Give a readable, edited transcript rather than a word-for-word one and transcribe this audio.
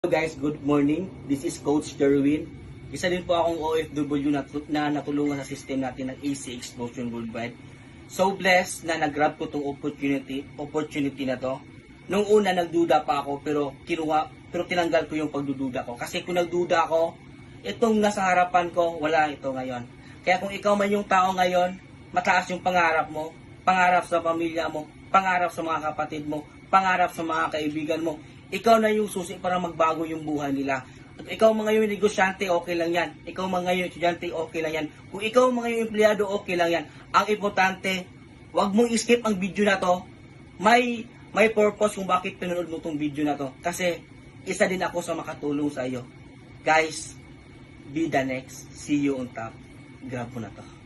Guys, good morning. This is Coach Jerwin. Isa din po akong OFW na natulungan sa system natin ng AC Explosion Worldwide. So blessed na nag-grab ko itong opportunity na to. Nung una nagduda pa ako pero tinanggal ko yung pagdududa ko. Kasi kung nagduda ako, itong nasa harapan ko, wala ito ngayon. Kaya kung ikaw man yung tao ngayon, mataas yung pangarap mo, pangarap sa pamilya mo, pangarap sa mga kapatid mo, pangarap sa mga kaibigan mo, ikaw na yung susi para magbago yung buhay nila. At ikaw mga yung negosyante, okay lang yan. Ikaw mga yung estudyante, okay lang yan. Kung ikaw mga yung empleyado, okay lang yan. Ang importante, wag mong skip ang video na to. May purpose kung bakit pinanood mo tong video na to. Kasi isa din ako sa makatulong sa iyo. Guys, be the next. See you on top. Grab mo na to.